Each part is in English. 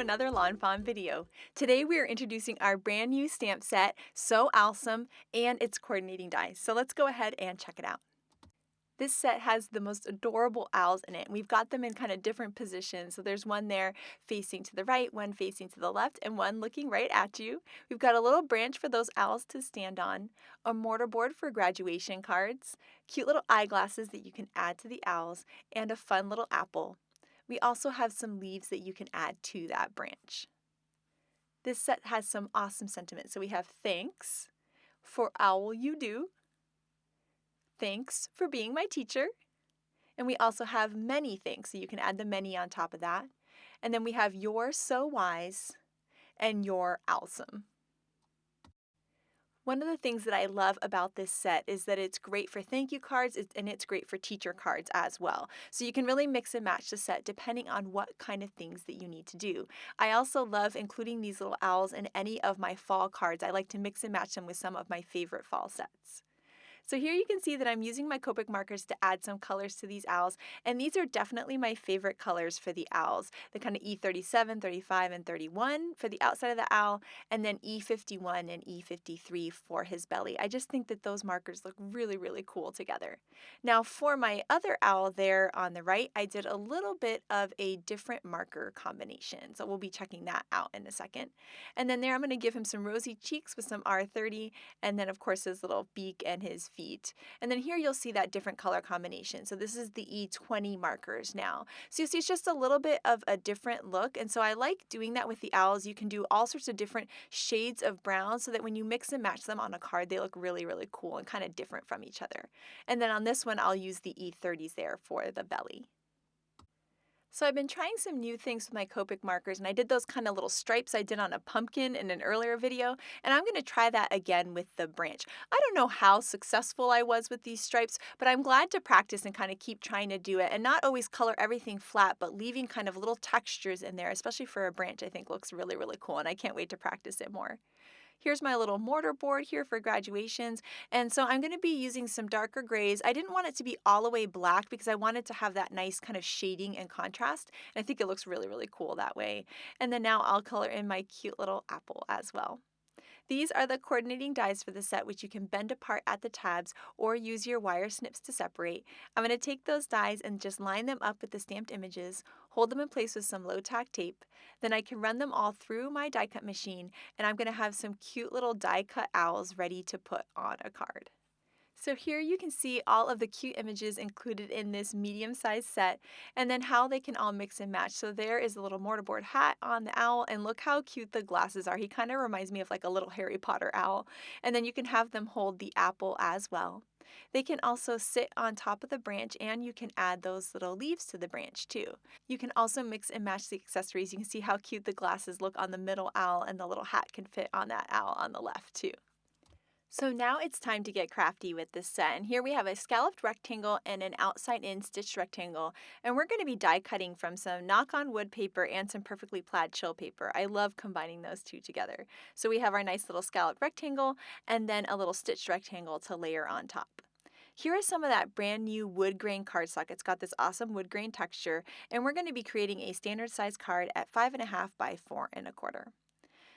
another lawnfawn video. Today we are introducing our brand new stamp set, So Owlsome, and its coordinating dies. So let's go ahead and check it out. This set has the most adorable owls in it. We've got them in kind of different positions. So there's one there facing to the right, one facing to the left, and one looking right at you. We've got a little branch for those owls to stand on, a mortar board for graduation cards, cute little eyeglasses that you can add to the owls, and a fun little apple. We also have some leaves that you can add to that branch. This set has some awesome sentiments. So we have thanks for owl you do. Thanks for being my teacher. And we also have many thanks, so you can add the many on top of that. And then we have you're so wise and you're owlsome. One of the things that I love about this set is that it's great for thank you cards and it's great for teacher cards as well. So you can really mix and match the set depending on what kind of things that you need to do. I also love including these little owls in any of my fall cards. I like to mix and match them with some of my favorite fall sets. So here you can see that I'm using my Copic markers to add some colors to these owls, and these are definitely my favorite colors for the owls. The kind of E37, 35, and 31 for the outside of the owl, and then E51 and E53 for his belly. I just think that those markers look really, really cool together. Now for my other owl there on the right, I did a little bit of a different marker combination, so we'll be checking that out in a second. And then there I'm going to give him some rosy cheeks with some R30, and then of course his little beak and his feet. And then here you'll see that different color combination. So this is the E20 markers now. So you see it's just a little bit of a different look. And so I like doing that with the owls. You can do all sorts of different shades of brown so that when you mix and match them on a card, they look really, really cool and kind of different from each other. And then on this one, I'll use the E30s there for the belly. So I've been trying some new things with my Copic markers, and I did those kind of little stripes I did on a pumpkin in an earlier video, and I'm going to try that again with the branch. I don't know how successful I was with these stripes, but I'm glad to practice and kind of keep trying to do it, and not always color everything flat, but leaving kind of little textures in there, especially for a branch, I think looks really, really cool, and I can't wait to practice it more. Here's my little mortar board here for graduations. And so I'm going to be using some darker grays. I didn't want it to be all the way black because I wanted to have that nice kind of shading and contrast. And I think it looks really, really cool that way. And then now I'll color in my cute little apple as well. These are the coordinating dies for the set, which you can bend apart at the tabs or use your wire snips to separate. I'm going to take those dies and just line them up with the stamped images, hold them in place with some low tack tape. Then I can run them all through my die cut machine, and I'm going to have some cute little die cut owls ready to put on a card. So here you can see all of the cute images included in this medium-sized set, and then how they can all mix and match. So there is a little mortarboard hat on the owl, and look how cute the glasses are. He kind of reminds me of like a little Harry Potter owl. And then you can have them hold the apple as well. They can also sit on top of the branch, and you can add those little leaves to the branch too. You can also mix and match the accessories. You can see how cute the glasses look on the middle owl, and the little hat can fit on that owl on the left too. So now it's time to get crafty with this set, and here we have a scalloped rectangle and an outside-in stitched rectangle, and we're going to be die cutting from some knock-on wood paper and some perfectly plaid chill paper. I love combining those two together. So we have our nice little scalloped rectangle and then a little stitched rectangle to layer on top. Here is some of that brand new wood grain cardstock. It's got this awesome wood grain texture, and we're going to be creating a standard size card at 5.5 by 4.25.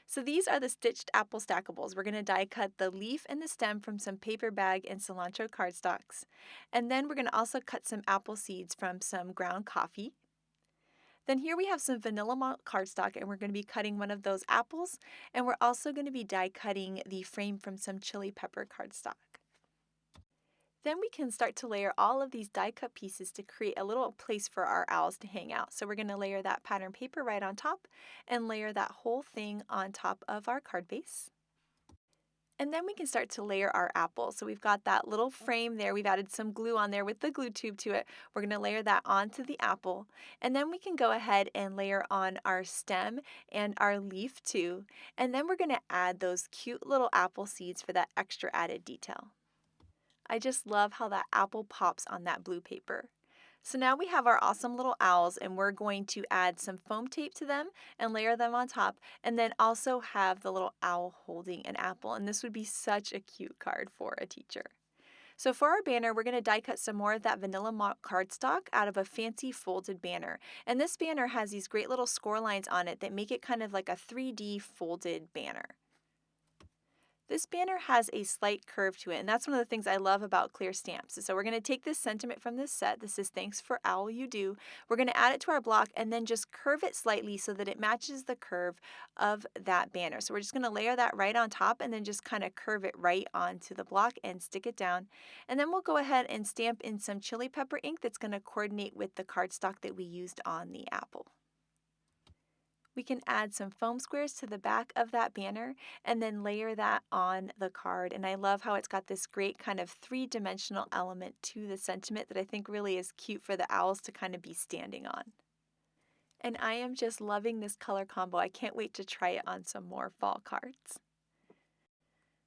So these are the stitched apple stackables. We're going to die cut the leaf and the stem from some paper bag and cilantro cardstocks. And then we're going to also cut some apple seeds from some ground coffee. Then here we have some vanilla malt cardstock, and we're going to be cutting one of those apples. And we're also going to be die cutting the frame from some chili pepper cardstock. Then we can start to layer all of these die cut pieces to create a little place for our owls to hang out. So we're going to layer that pattern paper right on top and layer that whole thing on top of our card base. And then we can start to layer our apple. So we've got that little frame there. We've added some glue on there with the glue tube to it. We're going to layer that onto the apple. And then we can go ahead and layer on our stem and our leaf too. And then we're going to add those cute little apple seeds for that extra added detail. I just love how that apple pops on that blue paper. So now we have our awesome little owls, and we're going to add some foam tape to them and layer them on top, and then also have the little owl holding an apple, and this would be such a cute card for a teacher. So for our banner, we're going to die cut some more of that vanilla malt cardstock out of a fancy folded banner. And this banner has these great little score lines on it that make it kind of like a 3D folded banner. This banner has a slight curve to it, and that's one of the things I love about clear stamps. So we're going to take this sentiment from this set. This is "Thanks for Owl You Do." We're going to add it to our block and then just curve it slightly so that it matches the curve of that banner. So we're just going to layer that right on top and then just kind of curve it right onto the block and stick it down. And then we'll go ahead and stamp in some chili pepper ink that's going to coordinate with the cardstock that we used on the apple. We can add some foam squares to the back of that banner and then layer that on the card. And I love how it's got this great kind of three-dimensional element to the sentiment that I think really is cute for the owls to kind of be standing on. And I am just loving this color combo. I can't wait to try it on some more fall cards.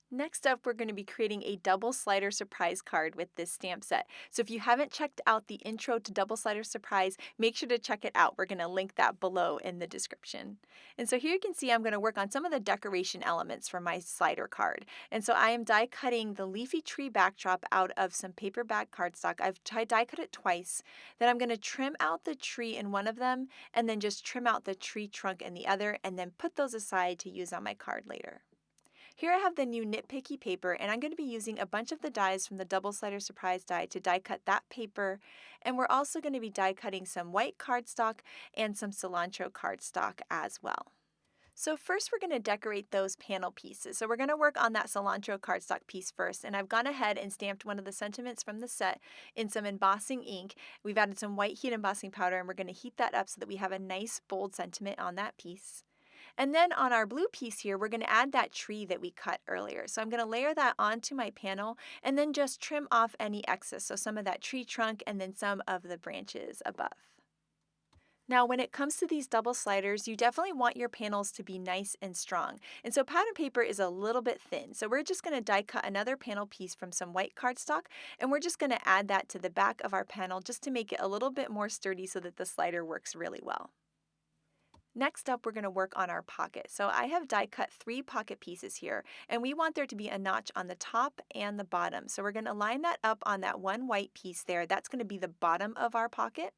Next up, we're going to be creating a double slider surprise card with this stamp set. So if you haven't checked out the intro to double slider surprise, make sure to check it out. We're going to link that below in the description. And so here you can see I'm going to work on some of the decoration elements for my slider card. And so I am die cutting the leafy tree backdrop out of some paper bag cardstock. I've die cut it twice. Then I'm going to trim out the tree in one of them and then just trim out the tree trunk in the other and then put those aside to use on my card later. Here I have the new Nitpicky paper, and I'm going to be using a bunch of the dies from the Double Slider Surprise die to die cut that paper, and we're also going to be die cutting some white cardstock and some cilantro cardstock as well. So first we're going to decorate those panel pieces. So we're going to work on that cilantro cardstock piece first, and I've gone ahead and stamped one of the sentiments from the set in some embossing ink. We've added some white heat embossing powder, and we're going to heat that up so that we have a nice bold sentiment on that piece. And then on our blue piece here, we're going to add that tree that we cut earlier. So I'm going to layer that onto my panel and then just trim off any excess. So some of that tree trunk and then some of the branches above. Now, when it comes to these double sliders, you definitely want your panels to be nice and strong. And so pattern paper is a little bit thin. So we're just going to die cut another panel piece from some white cardstock, and we're just going to add that to the back of our panel just to make it a little bit more sturdy so that the slider works really well. Next up, we're going to work on our pocket. So I have die cut 3 pocket pieces here, and we want there to be a notch on the top and the bottom. So we're going to line that up on that one white piece there. That's going to be the bottom of our pocket.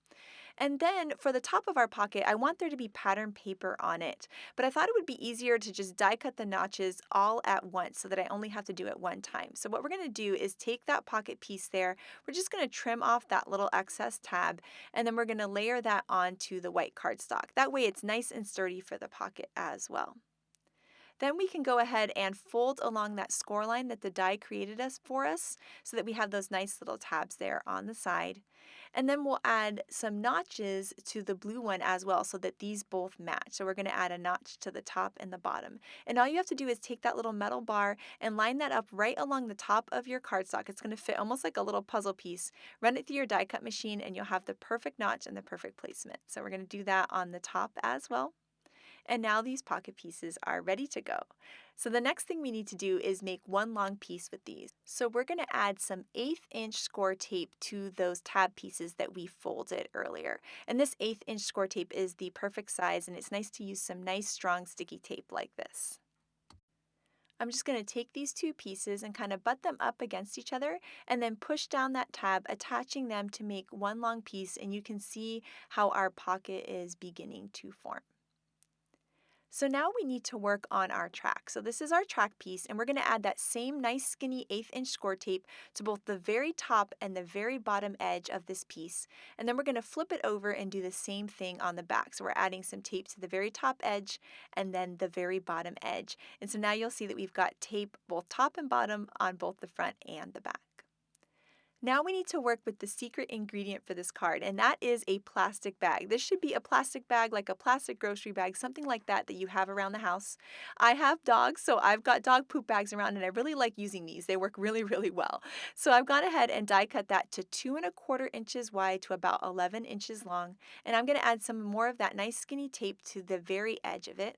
And then for the top of our pocket, I want there to be pattern paper on it. But I thought it would be easier to just die cut the notches all at once so that I only have to do it one time. So what we're going to do is take that pocket piece there. We're just going to trim off that little excess tab, and then we're going to layer that onto the white cardstock. That way it's nice and sturdy for the pocket as well. Then we can go ahead and fold along that score line that the die created for us so that we have those nice little tabs there on the side. And then we'll add some notches to the blue one as well so that these both match. So we're going to add a notch to the top and the bottom. And all you have to do is take that little metal bar and line that up right along the top of your cardstock. It's going to fit almost like a little puzzle piece. Run it through your die cut machine and you'll have the perfect notch and the perfect placement. So we're going to do that on the top as well. And now these pocket pieces are ready to go. So the next thing we need to do is make one long piece with these. So we're going to add some 1/8 inch score tape to those tab pieces that we folded earlier. And this 1/8 inch score tape is the perfect size, and it's nice to use some nice strong sticky tape like this. I'm just going to take these 2 pieces and kind of butt them up against each other and then push down that tab, attaching them to make one long piece, and you can see how our pocket is beginning to form. So now we need to work on our track. So this is our track piece, and we're going to add that same nice skinny 1/8 inch score tape to both the very top and the very bottom edge of this piece. And then we're going to flip it over and do the same thing on the back. So we're adding some tape to the very top edge and then the very bottom edge. And so now you'll see that we've got tape both top and bottom on both the front and the back. Now we need to work with the secret ingredient for this card, and that is a plastic bag. This should be a plastic bag, like a plastic grocery bag, something like that you have around the house. I have dogs, so I've got dog poop bags around, and I really like using these. They work really, really well. So I've gone ahead and die cut that to 2¼ inches wide to about 11 inches long, and I'm going to add some more of that nice skinny tape to the very edge of it.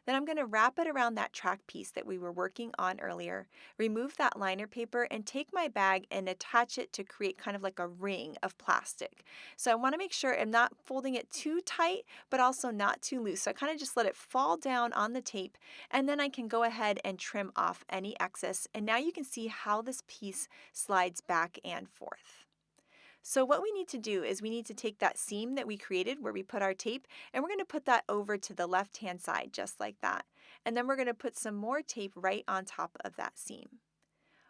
Then I'm going to wrap it around that track piece that we were working on earlier, remove that liner paper, and take my bag and attach it to create kind of like a ring of plastic. So I want to make sure I'm not folding it too tight, but also not too loose. So I kind of just let it fall down on the tape, and then I can go ahead and trim off any excess. And now you can see how this piece slides back and forth. So what we need to do is we need to take that seam that we created where we put our tape, and we're going to put that over to the left-hand side just like that. And then we're going to put some more tape right on top of that seam.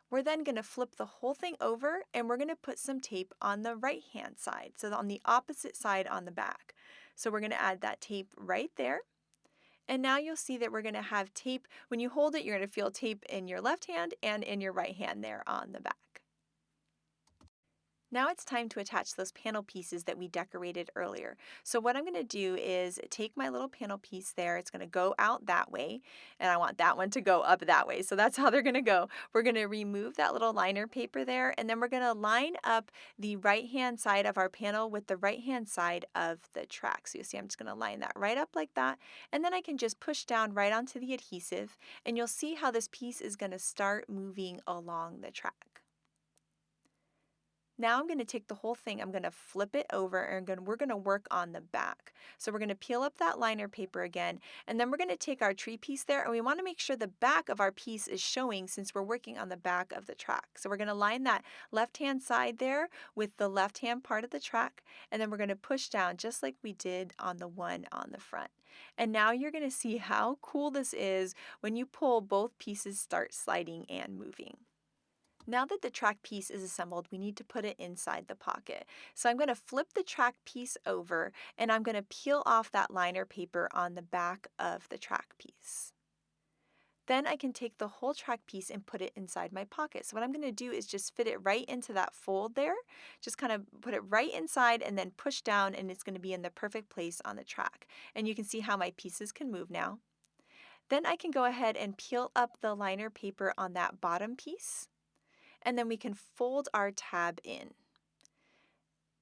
We're then going to flip the whole thing over, and we're going to put some tape on the right-hand side, so on the opposite side on the back. So we're going to add that tape right there. And now you'll see that we're going to have tape. When you hold it, you're going to feel tape in your left hand and in your right hand there on the back. Now it's time to attach those panel pieces that we decorated earlier. So what I'm going to do is take my little panel piece there. It's going to go out that way, and I want that one to go up that way. So that's how they're going to go. We're going to remove that little liner paper there, and then we're going to line up the right-hand side of our panel with the right-hand side of the track. So you'll see I'm just going to line that right up like that, and then I can just push down right onto the adhesive, and you'll see how this piece is going to start moving along the track. Now I'm going to take the whole thing, I'm going to flip it over, and we're going to work on the back. So we're going to peel up that liner paper again, and then we're going to take our tree piece there, and we want to make sure the back of our piece is showing since we're working on the back of the track. So we're going to line that left-hand side there with the left-hand part of the track, and then we're going to push down just like we did on the one on the front. And now you're going to see how cool this is when you pull both pieces start sliding and moving. Now that the track piece is assembled, we need to put it inside the pocket. So I'm going to flip the track piece over, and I'm going to peel off that liner paper on the back of the track piece. Then I can take the whole track piece and put it inside my pocket. So what I'm going to do is just fit it right into that fold there. Just kind of put it right inside and then push down, and it's going to be in the perfect place on the track. And you can see how my pieces can move now. Then I can go ahead and peel up the liner paper on that bottom piece, and then we can fold our tab in.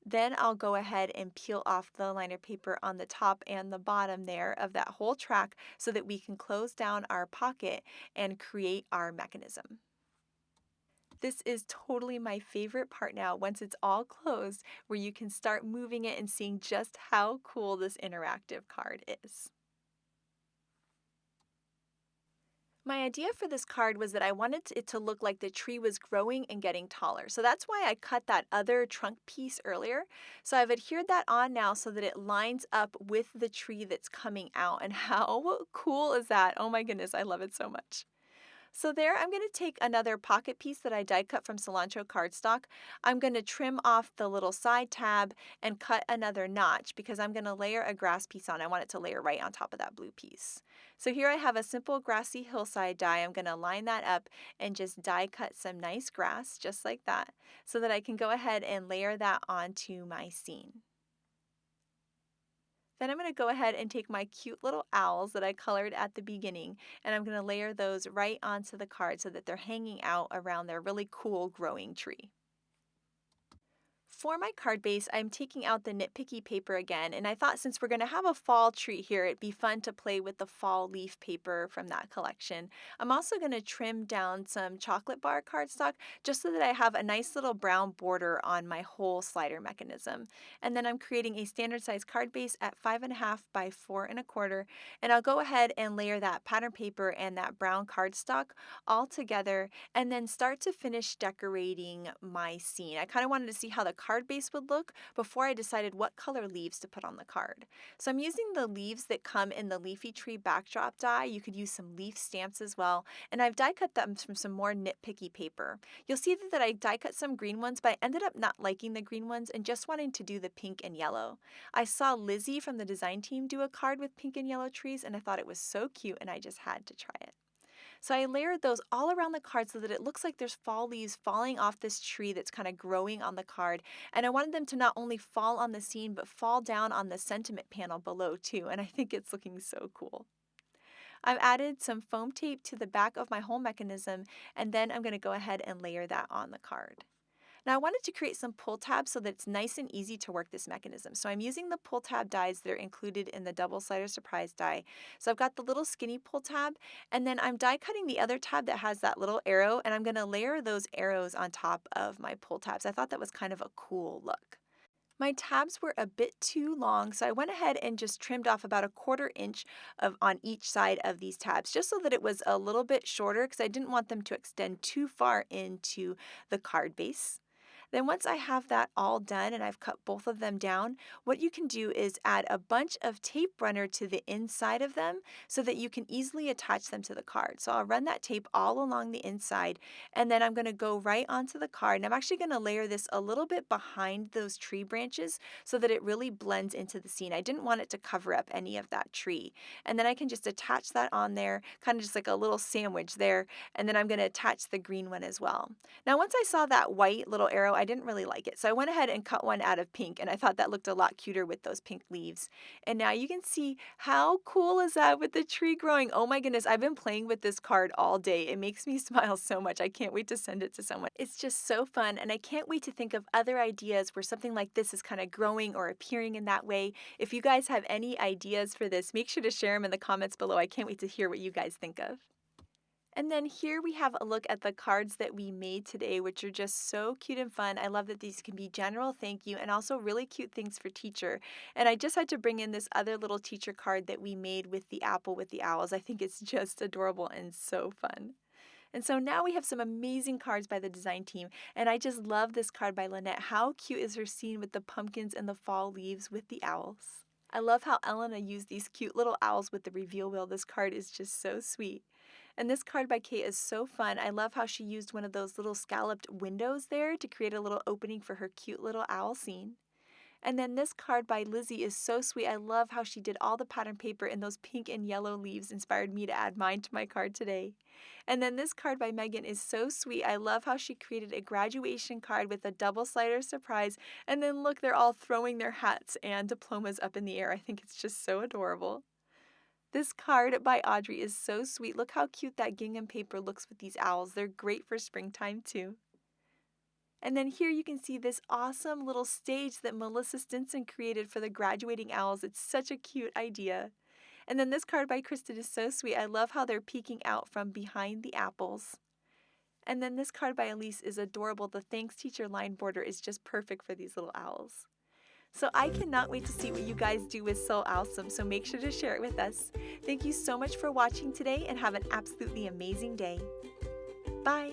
Then I'll go ahead and peel off the liner paper on the top and the bottom there of that whole track so that we can close down our pocket and create our mechanism. This is totally my favorite part now once it's all closed, where you can start moving it and seeing just how cool this interactive card is. My idea for this card was that I wanted it to look like the tree was growing and getting taller. So that's why I cut that other trunk piece earlier. So I've adhered that on now so that it lines up with the tree that's coming out. And how cool is that? Oh my goodness, I love it so much. So there, I'm going to take another pocket piece that I die cut from Cilantro cardstock. I'm going to trim off the little side tab and cut another notch because I'm going to layer a grass piece on. I want it to layer right on top of that blue piece. So here I have a simple grassy hillside die. I'm going to line that up and just die cut some nice grass just like that so that I can go ahead and layer that onto my scene. Then I'm going to go ahead and take my cute little owls that I colored at the beginning, and I'm going to layer those right onto the card so that they're hanging out around their really cool growing tree. For my card base, I'm taking out the nitpicky paper again, and I thought since we're going to have a fall tree here, it'd be fun to play with the fall leaf paper from that collection. I'm also going to trim down some chocolate bar cardstock just so that I have a nice little brown border on my whole slider mechanism. And then I'm creating a standard size card base at 5.5 by 4.25, and I'll go ahead and layer that pattern paper and that brown cardstock all together and then start to finish decorating my scene. I kind of wanted to see how the card base would look before I decided what color leaves to put on the card. So I'm using the leaves that come in the Leafy tree backdrop die. You could use some leaf stamps as well, and I've die cut them from some more nitpicky paper. You'll see that I die cut some green ones, but I ended up not liking the green ones and just wanting to do the pink and yellow. I saw Lizzie from the design team do a card with pink and yellow trees, and I thought it was so cute, and I just had to try it. So I layered those all around the card so that it looks like there's fall leaves falling off this tree that's kind of growing on the card. And I wanted them to not only fall on the scene, but fall down on the sentiment panel below too. And I think it's looking so cool. I've added some foam tape to the back of my whole mechanism, and then I'm going to go ahead and layer that on the card. Now I wanted to create some pull tabs so that it's nice and easy to work this mechanism. So I'm using the pull tab dies that are included in the double slider surprise die. So I've got the little skinny pull tab, and then I'm die cutting the other tab that has that little arrow, and I'm going to layer those arrows on top of my pull tabs. I thought that was kind of a cool look. My tabs were a bit too long, so I went ahead and just trimmed off about a 1/4 inch on each side of these tabs, just so that it was a little bit shorter because I didn't want them to extend too far into the card base. Then once I have that all done and I've cut both of them down, what you can do is add a bunch of tape runner to the inside of them so that you can easily attach them to the card. So I'll run that tape all along the inside, and then I'm going to go right onto the card, and I'm actually going to layer this a little bit behind those tree branches so that it really blends into the scene. I didn't want it to cover up any of that tree. And then I can just attach that on there, kind of just like a little sandwich there, and then I'm going to attach the green one as well. Now, once I saw that white little arrow, I didn't really like it. So I went ahead and cut one out of pink, and I thought that looked a lot cuter with those pink leaves. And now you can see how cool is that with the tree growing. Oh my goodness, I've been playing with this card all day. It makes me smile so much. I can't wait to send it to someone. It's just so fun, and I can't wait to think of other ideas where something like this is kind of growing or appearing in that way. If you guys have any ideas for this, make sure to share them in the comments below. I can't wait to hear what you guys think of. And then here we have a look at the cards that we made today, which are just so cute and fun. I love that these can be general thank you and also really cute things for teacher. And I just had to bring in this other little teacher card that we made with the apple with the owls. I think it's just adorable and so fun. And so now we have some amazing cards by the design team, and I just love this card by Lynette. How cute is her scene with the pumpkins and the fall leaves with the owls? I love how Elena used these cute little owls with the reveal wheel. This card is just so sweet. And this card by Kate is so fun. I love how she used one of those little scalloped windows there to create a little opening for her cute little owl scene. And then this card by Lizzie is so sweet. I love how she did all the pattern paper and those pink and yellow leaves inspired me to add mine to my card today. And then this card by Megan is so sweet. I love how she created a graduation card with a double slider surprise. And then look, they're all throwing their hats and diplomas up in the air. I think it's just so adorable. This card by Audrey is so sweet. Look how cute that gingham paper looks with these owls. They're great for springtime too. And then here you can see this awesome little stage that Melissa Stinson created for the graduating owls. It's such a cute idea. And then this card by Kristen is so sweet. I love how they're peeking out from behind the apples. And then this card by Elise is adorable. The Thanks Teacher line border is just perfect for these little owls. So I cannot wait to see what you guys do with So Owlsome, so make sure to share it with us. Thank you so much for watching today, and have an absolutely amazing day. Bye!